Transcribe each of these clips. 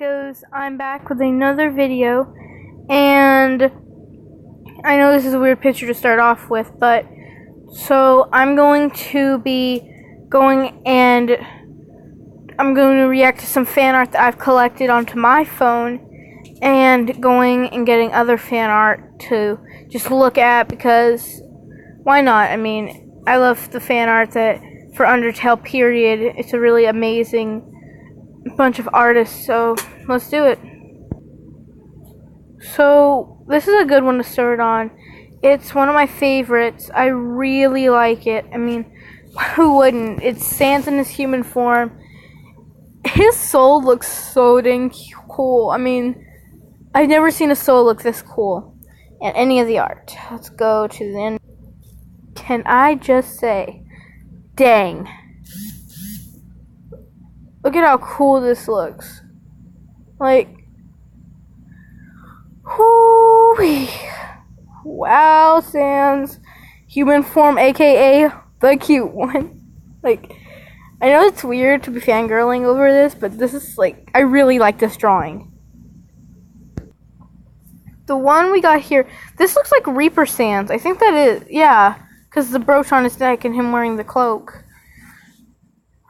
I'm back with another video, and I know this is a weird picture to start off with, but so I'm going to be I'm going to react to some fan art that I've collected onto my phone, and going and getting other fan art to just look at, because why not? I mean, I love the fan art that for Undertale period. It's a really amazing bunch of artists, so let's do it. So this is a good one to start on. It's one of my favorites. I really like it. I mean, who wouldn't? It's Sans in his human form. His soul looks so dang cool. I mean, I've never seen a soul look this cool in any of the art. Let's go to the end. Can I just say, dang. Look at how cool this looks. Like, whoo-wee. Wow, Sans. Human form, aka the cute one. Like, I know it's weird to be fangirling over this, but this is like, I really like this drawing. The one we got here, this looks like Reaper Sans. I think that is, yeah, because the brooch on his neck and him wearing the cloak.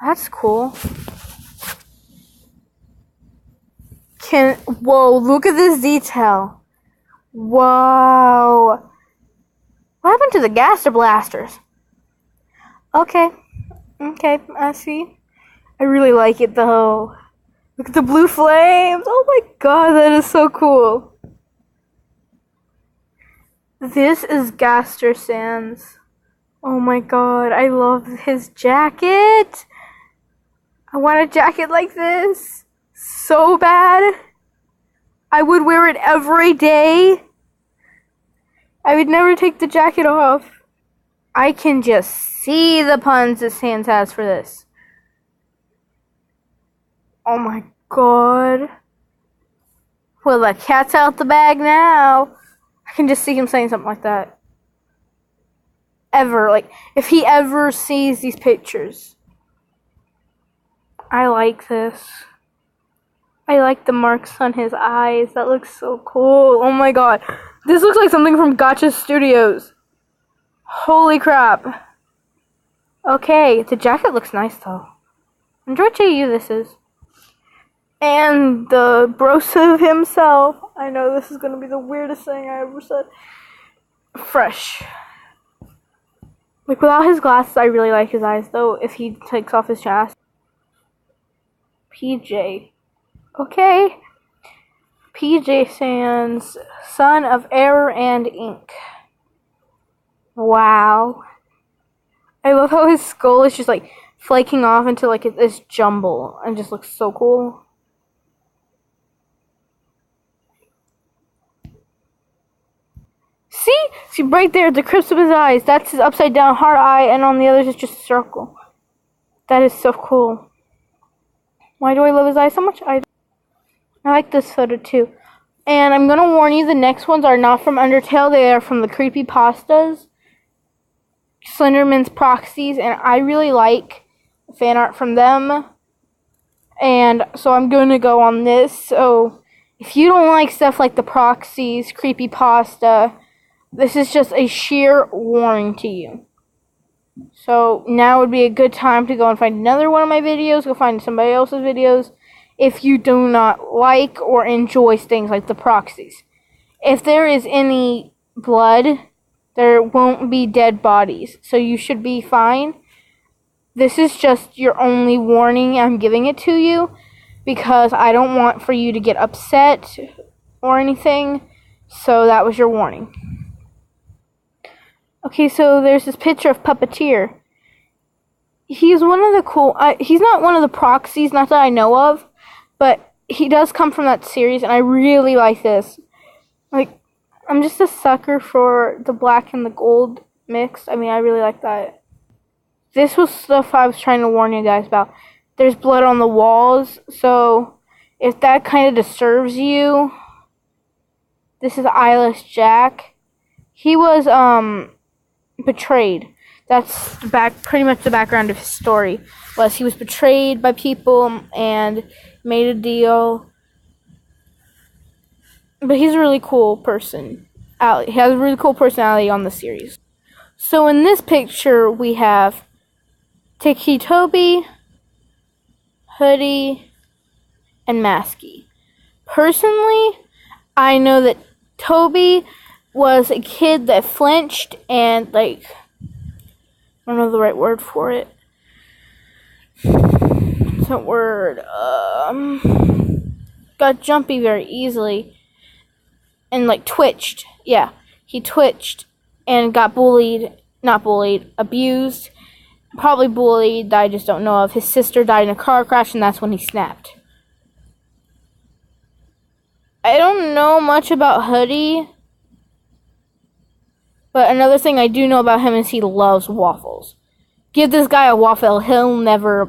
That's cool. Whoa, look at this detail. Whoa. What happened to the Gaster Blasters? Okay, I see. I really like it though. Look at the blue flames. Oh my god, that is so cool. This is Gaster Sans. Oh my god, I love his jacket. I want a jacket like this so bad. I would wear it every day. I would never take the jacket off. I can just see the puns that Sans has for this. Oh my god. Well, the cat's out the bag now. I can just see him saying something like that. Ever. Like, if he ever sees these pictures. I like this. I like the marks on his eyes. That looks so cool. Oh my god. This looks like something from Gacha Studios. Holy crap. Okay, the jacket looks nice though. I wonder what JU this is. And the Broseph himself. I know this is going to be the weirdest thing I ever said. Fresh. Like, without his glasses, I really like his eyes though, if he takes off his mask. PJ. Okay. PJ Sans, son of Error and Ink. Wow. I love how his skull is just like flaking off into like this jumble and just looks so cool. See right there, the crisp of his eyes. That's his upside down heart eye, and on the others it's just a circle. That is so cool. Why do I love his eyes so much? I like this photo too. And I'm gonna warn you, the next ones are not from Undertale. They are from the Creepypastas, Slenderman's Proxies, and I really like fan art from them. And so I'm gonna go on this. So if you don't like stuff like the Proxies, Creepypasta, this is just a sheer warning to you. So now would be a good time to go and find another one of my videos, go find somebody else's videos, if you do not like or enjoy things like the Proxies. If there is any blood, there won't be dead bodies, so you should be fine. This is just your only warning. I'm giving it to you because I don't want for you to get upset or anything, so that was your warning. Okay, so there's this picture of Puppeteer. He's one of the cool... he's not one of the Proxies, not that I know of, but he does come from that series, and I really like this. Like, I'm just a sucker for the black and the gold mix. I mean, I really like that. This was stuff I was trying to warn you guys about. There's blood on the walls, so if that kind of disturbs you... This is Eyeless Jack. He was, betrayed. That's pretty much the background of his story. Was he was betrayed by people and made a deal But he's a really cool person. He has a really cool personality on the series. So in this picture, we have Tiki Toby, Hoodie, and Masky. Personally, I know that Toby was a kid that flinched and, like, I don't know the right word for it. What's that word? Got jumpy very easily. And, like, twitched. Yeah, he twitched and got abused. Probably bullied, that I just don't know of. His sister died in a car crash, and that's when he snapped. I don't know much about Hoodie. But another thing I do know about him is he loves waffles. Give this guy a waffle, he'll never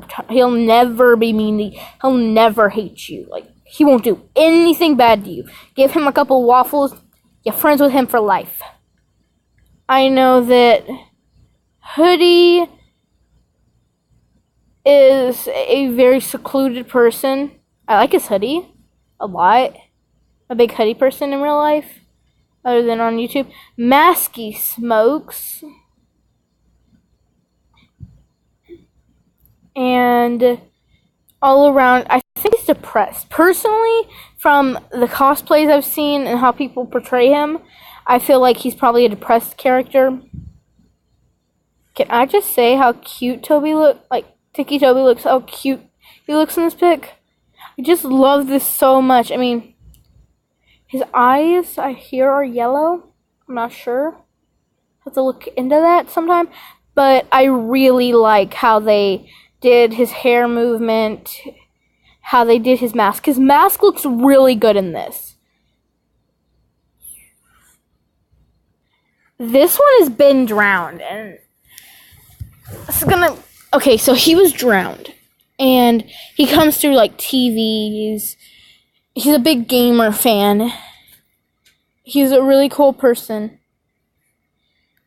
be mean to you. He'll never hate you. Like, he won't do anything bad to you. Give him a couple waffles, you're friends with him for life. I know that Hoodie is a very secluded person. I like his hoodie a lot. A big hoodie person in real life. Other than on YouTube. Masky smokes. And all around, I think he's depressed. Personally, from the cosplays I've seen and how people portray him, I feel like he's probably a depressed character. Can I just say how cute Toby looks? Like, Tiki Toby looks, how cute he looks in this pic. I just love this so much. I mean, his eyes, I hear, are yellow. I'm not sure. Have to look into that sometime. But I really like how they did his hair movement, how they did his mask. His mask looks really good in this. This one has been drowned, and this is gonna... Okay, so he was drowned, and he comes through, like, TVs. He's a big gamer fan. He's a really cool person.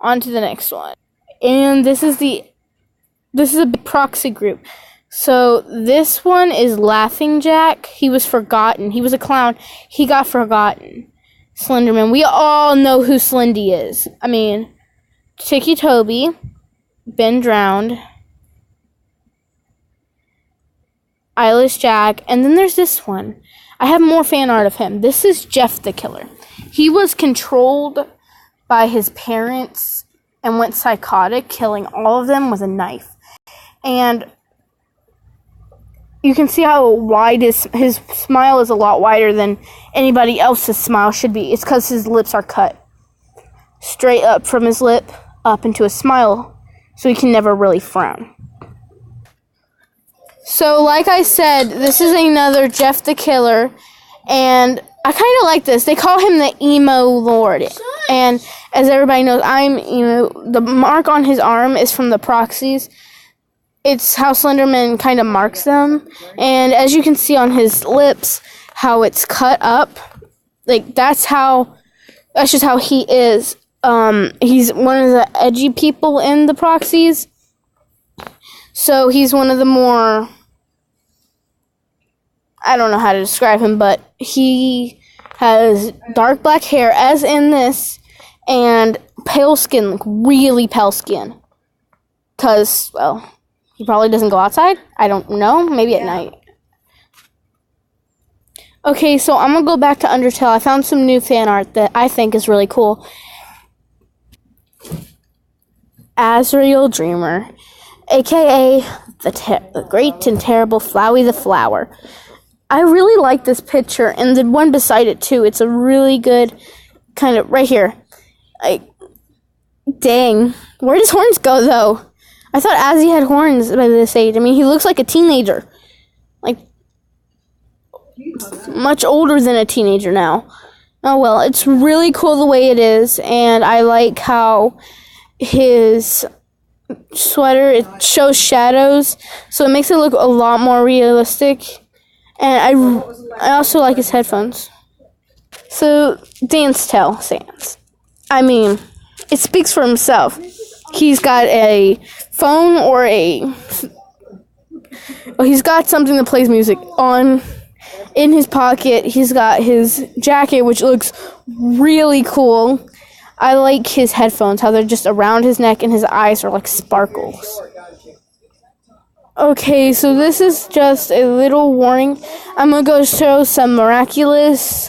On to the next one. And this is a big proxy group. So this one is Laughing Jack. He was forgotten. He was a clown. He got forgotten. Slenderman. We all know who Slendy is. I mean, Tiki Toby, been drowned, Eyeless Jack, and then there's this one. I have more fan art of him. This is Jeff the Killer. He was controlled by his parents and went psychotic, killing all of them with a knife. And you can see how wide his smile is a lot wider than anybody else's smile should be. It's because his lips are cut straight up from his lip up into a smile, so he can never really frown. So, like I said, this is another Jeff the Killer, and I kind of like this. They call him the Emo Lord, and as everybody knows, I'm emo. The mark on his arm is from the proxies. It's how Slenderman kind of marks them, and as you can see on his lips, how it's cut up, like that's just how he is. He's one of the edgy people in the proxies, so he's one of the more, I don't know how to describe him, but he has dark black hair, as in this, and pale skin, like really pale skin. Because, well, he probably doesn't go outside. I don't know. Maybe at night. Okay, so I'm going to go back to Undertale. I found some new fan art that I think is really cool. Azrael Dreamer, a.k.a. the great and terrible Flowey the Flower. I really like this picture, and the one beside it, too. It's a really good kind of, right here. Like, dang. Where does Horns go, though? I thought Azzy had horns by this age. I mean, he looks like a teenager. Like, much older than a teenager now. Oh, well, it's really cool the way it is, and I like how his sweater, it shows shadows, so it makes it look a lot more realistic. And I also like his headphones. So, Dance Tell Sans. I mean, it speaks for himself. He's got a phone or he's got something that plays music on in his pocket, he's got his jacket, which looks really cool. I like his headphones, how they're just around his neck and his eyes are like sparkles. Okay, so this is just a little warning. I'm going to go show some Miraculous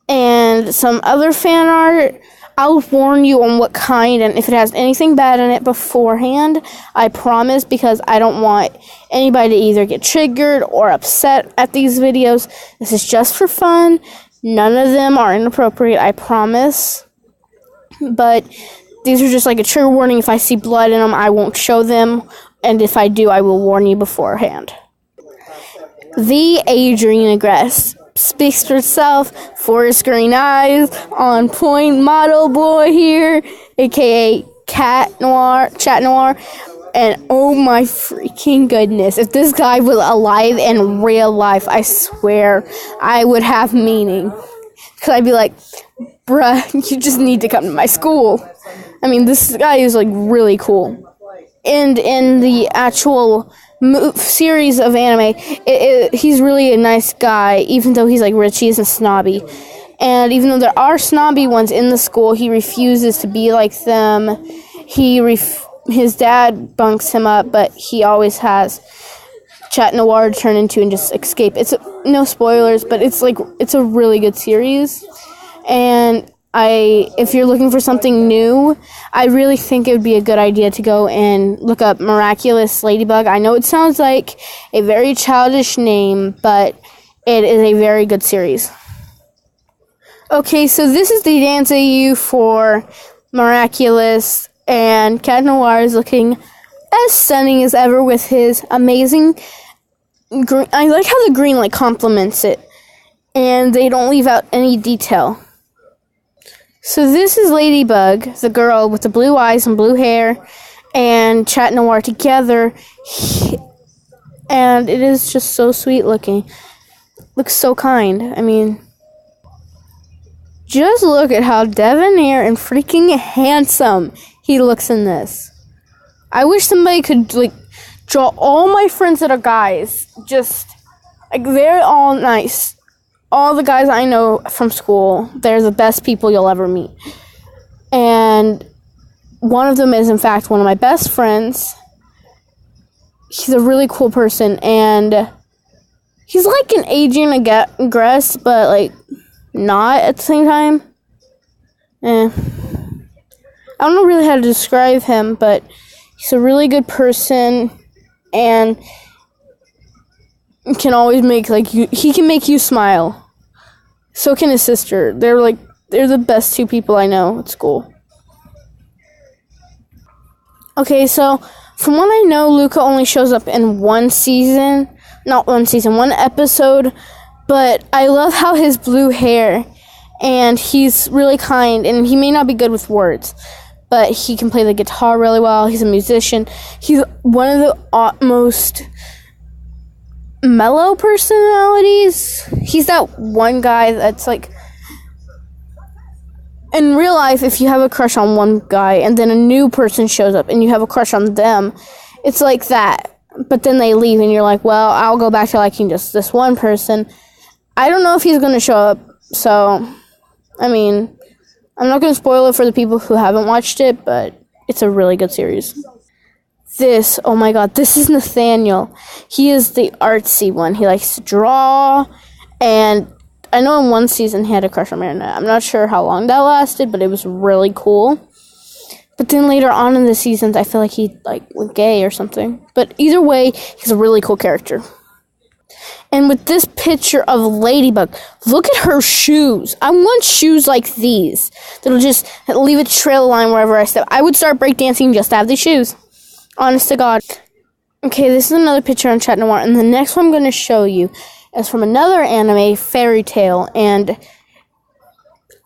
and some other fan art. I'll warn you on what kind and if it has anything bad in it beforehand. I promise, because I don't want anybody to either get triggered or upset at these videos. This is just for fun. None of them are inappropriate, I promise. But these are just like a trigger warning. If I see blood in them, I won't show them. And if I do, I will warn you beforehand. The Adrian Agreste speaks for itself. Forest green eyes, on point model boy here, aka Chat Noir. And oh my freaking goodness, if this guy was alive in real life, I swear I would have meaning. Because I'd be like, bruh, you just need to come to my school. I mean, this guy is like really cool. And in the actual series of anime, he's really a nice guy, even though he's like rich, he isn't snobby. And even though there are snobby ones in the school, he refuses to be like them. His dad bunks him up, but he always has Chat Noir to turn into and just escape. No spoilers, but it's a really good series. And if you're looking for something new, I really think it would be a good idea to go and look up Miraculous Ladybug. I know it sounds like a very childish name, but it is a very good series. Okay, so this is the dance AU for Miraculous, and Chat Noir is looking as stunning as ever with his amazing green. I like how the green complements it, and they don't leave out any detail. So this is Ladybug, the girl with the blue eyes and blue hair, and Chat Noir together, and it is just so sweet looking. Looks so kind. I mean, just look at how debonair and freaking handsome he looks in this. I wish somebody could draw all my friends that are guys, just they're all nice. All the guys I know from school, they're the best people you'll ever meet. And one of them is, in fact, one of my best friends. He's a really cool person, and he's like an Adrian Agreste, but, not at the same time. I don't know really how to describe him, but he's a really good person, and can always make he can make you smile. So can his sister. They're the best two people I know at school. Okay, so from what I know, Luca only shows up in one episode, but I love how his blue hair, and he's really kind, and he may not be good with words, but he can play the guitar really well. He's a musician. He's one of the most mellow personalities. He's that one guy that's in real life, if you have a crush on one guy and then a new person shows up and you have a crush on them, it's like that. But then they leave and you're like, well, I'll go back to liking just this one person. I don't know if he's going to show up, so I mean, I'm not going to spoil it for the people who haven't watched it, but it's a really good series. Oh my god, this is Nathaniel. He is the artsy one. He likes to draw, and I know in one season he had a crush on Marinette. I'm not sure how long that lasted, but it was really cool. But then later on in the seasons, I feel like he went gay or something. But either way, he's a really cool character. And with this picture of Ladybug, look at her shoes. I want shoes like these that'll just leave a trail line wherever I step. I would start breakdancing just to have these shoes. Honest to God. Okay, this is another picture on Chat Noir, and the next one I'm going to show you is from another anime, Fairy Tail, and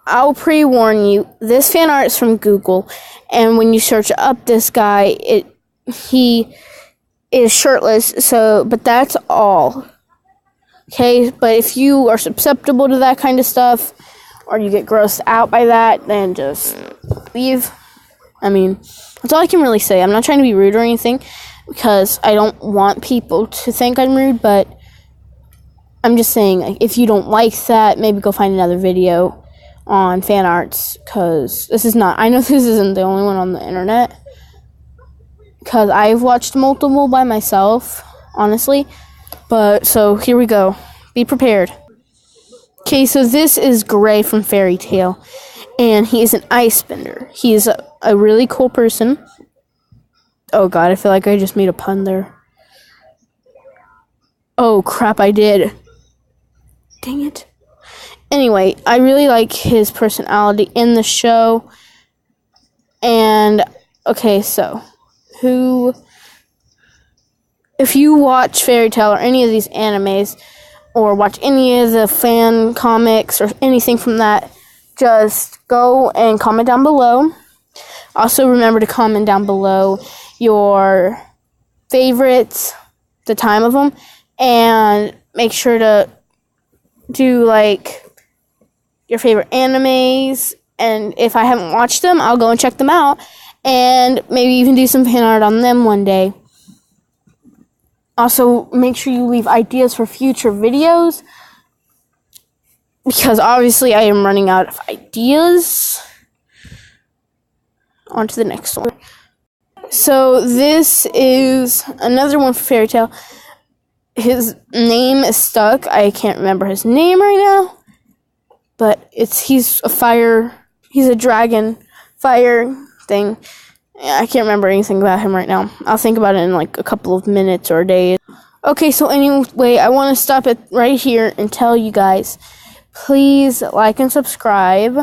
I'll pre-warn you, this fan art is from Google, and when you search up this guy, he is shirtless, but that's all. Okay, but if you are susceptible to that kind of stuff, or you get grossed out by that, then just leave. I mean, that's all I can really say. I'm not trying to be rude or anything, because I don't want people to think I'm rude, but I'm just saying, like, if you don't like that, maybe go find another video on fan arts, because this is not, I know this isn't the only one on the internet, because I've watched multiple by myself, honestly. But, so, here we go. Be prepared. Okay, so this is Gray from Fairy Tail, and he is an ice bender. He is a really cool person. Oh god, I feel like I just made a pun there. Oh crap, I did. Dang it. Anyway, I really like his personality in the show. And, okay, so, if you watch Fairy Tail or any of these animes, or watch any of the fan comics or anything from that, just go and comment down below. Also, remember to comment down below your favorites, the time of them, and make sure to do, like, your favorite animes, and if I haven't watched them, I'll go and check them out, and maybe even do some fan art on them one day. Also, make sure you leave ideas for future videos, because obviously I am running out of ideas. On to the next one. So this is another one for Fairy Tail. His name is stuck. I can't remember his name right now, but he's a dragon fire thing. I can't remember anything about him right now. I'll think about it in like a couple of minutes or days. Okay, so anyway, I want to stop it right here and tell you guys, please like and subscribe.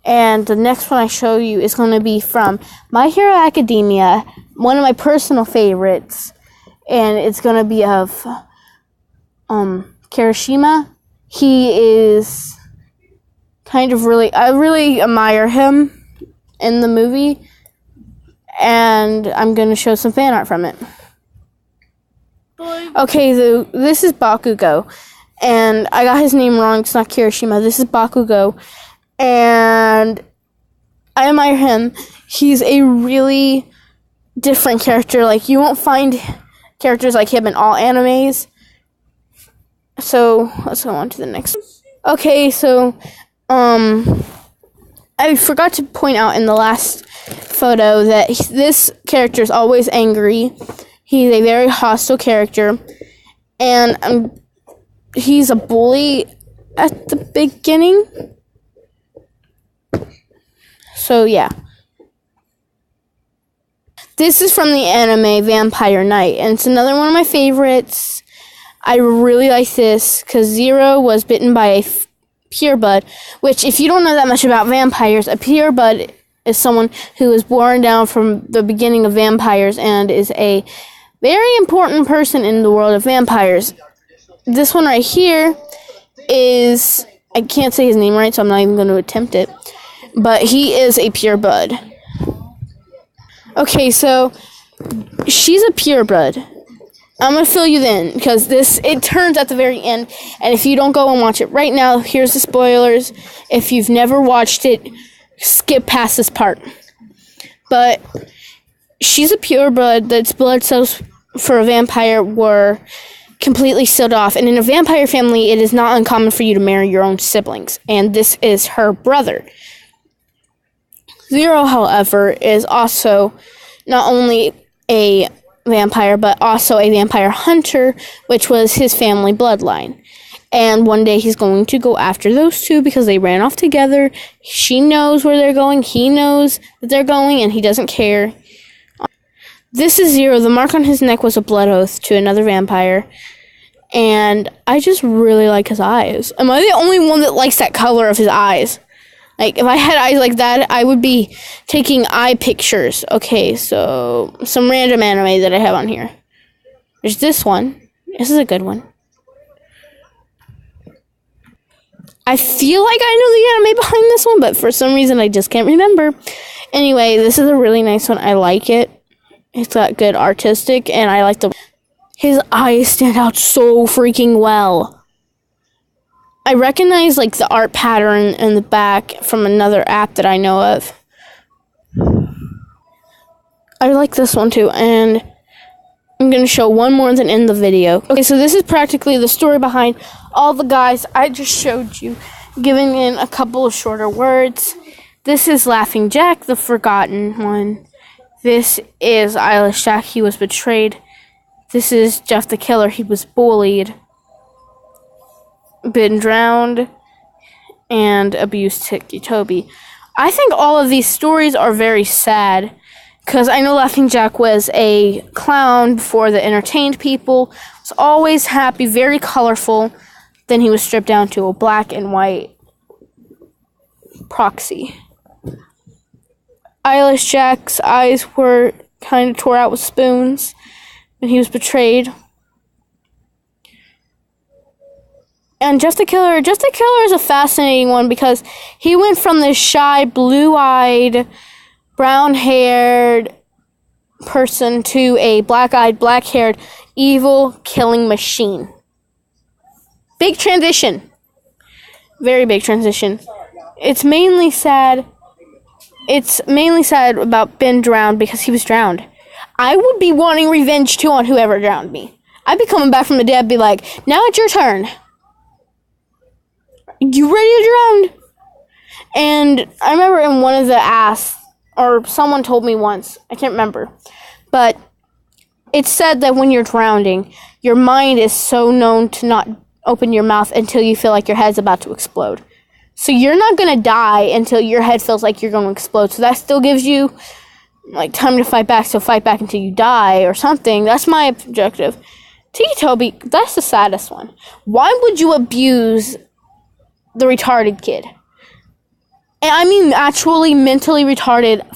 And the next one I show you is going to be from My Hero Academia, one of my personal favorites. And it's going to be of Kirishima. He is kind of I really admire him in the movie. And I'm going to show some fan art from it. Okay, this is Bakugo. And I got his name wrong. It's not Kirishima. This is Bakugo. And I admire him. He's a really different character. Like, you won't find characters like him in all animes. So, let's go on to the next. Okay, so, I forgot to point out in the last photo that this character is always angry. He's a very hostile character. And he's a bully at the beginning. So, yeah. This is from the anime Vampire Knight, and it's another one of my favorites. I really like this, because Zero was bitten by a pureblood, which, if you don't know that much about vampires, a pureblood is someone who is born down from the beginning of vampires and is a very important person in the world of vampires. This one right here is, I can't say his name right, so I'm not even going to attempt it. But he is a pureblood. Okay, so she's a pureblood. I'm going to fill you in, because it turns at the very end. And if you don't go and watch it right now, here's the spoilers. If you've never watched it, skip past this part. But she's a pureblood. That's blood cells for a vampire were completely sealed off. And in a vampire family, it is not uncommon for you to marry your own siblings. And this is her brother. Zero, however, is also not only a vampire, but also a vampire hunter, which was his family bloodline. And one day he's going to go after those two because they ran off together. She knows where they're going. He knows that they're going, and he doesn't care. This is Zero. The mark on his neck was a blood oath to another vampire. And I just really like his eyes. Am I the only one that likes that color of his eyes? Like, if I had eyes like that, I would be taking eye pictures. Okay, so some random anime that I have on here. There's this one. This is a good one. I feel like I know the anime behind this one, but for some reason I just can't remember. Anyway, this is a really nice one. I like it. It's got good artistic, and I like his eyes stand out so freaking well. I recognize, like, the art pattern in the back from another app that I know of. I like this one, too, and I'm going to show one more and then end the video. Okay, so this is practically the story behind all the guys I just showed you, giving in a couple of shorter words. This is Laughing Jack, the forgotten one. This is Eyelash Jack, he was betrayed. This is Jeff the Killer, he was bullied, been drowned, and abused Tiki Toby. I think all of these stories are very sad, because I know Laughing Jack was a clown before that entertained people, was always happy, very colorful. Then he was stripped down to a black and white proxy. Eyelash Jack's eyes were kind of tore out with spoons, and he was betrayed. And Jeff the Killer is a fascinating one because he went from this shy, blue-eyed, brown-haired person to a black-eyed, black-haired, evil killing machine. Big transition. Very big transition. It's mainly sad about being drowned because he was drowned. I would be wanting revenge too on whoever drowned me. I'd be coming back from the dead and be like, now it's your turn. You ready to drown? And I remember in one of the asks, or someone told me once, I can't remember, but it said that when you're drowning, your mind is so known to not open your mouth until you feel like your head's about to explode. So you're not going to die until your head feels like you're going to explode. So that still gives you like time to fight back, so fight back until you die or something. That's my objective. Tiki Toby, that's the saddest one. Why would you abuse the retarded kid? And I mean actually mentally retarded,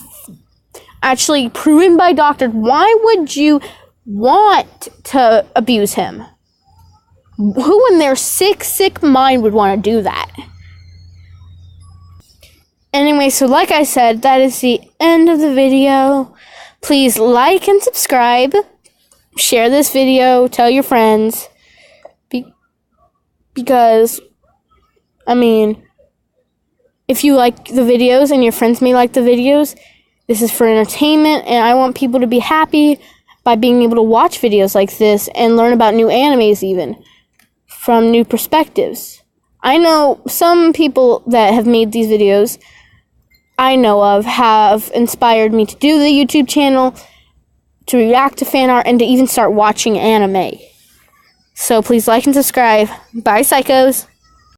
actually proven by doctors. Why would you want to abuse him? Who in their sick mind would want to do that? Anyway, so like I said, that is the end of the video. Please like and subscribe. Share this video. Tell your friends. Because, I mean, if you like the videos and your friends may like the videos, this is for entertainment, and I want people to be happy by being able to watch videos like this and learn about new animes even from new perspectives. I know some people that have made these videos I know of have inspired me to do the YouTube channel, to react to fan art, and to even start watching anime. So please like and subscribe. Bye, psychos.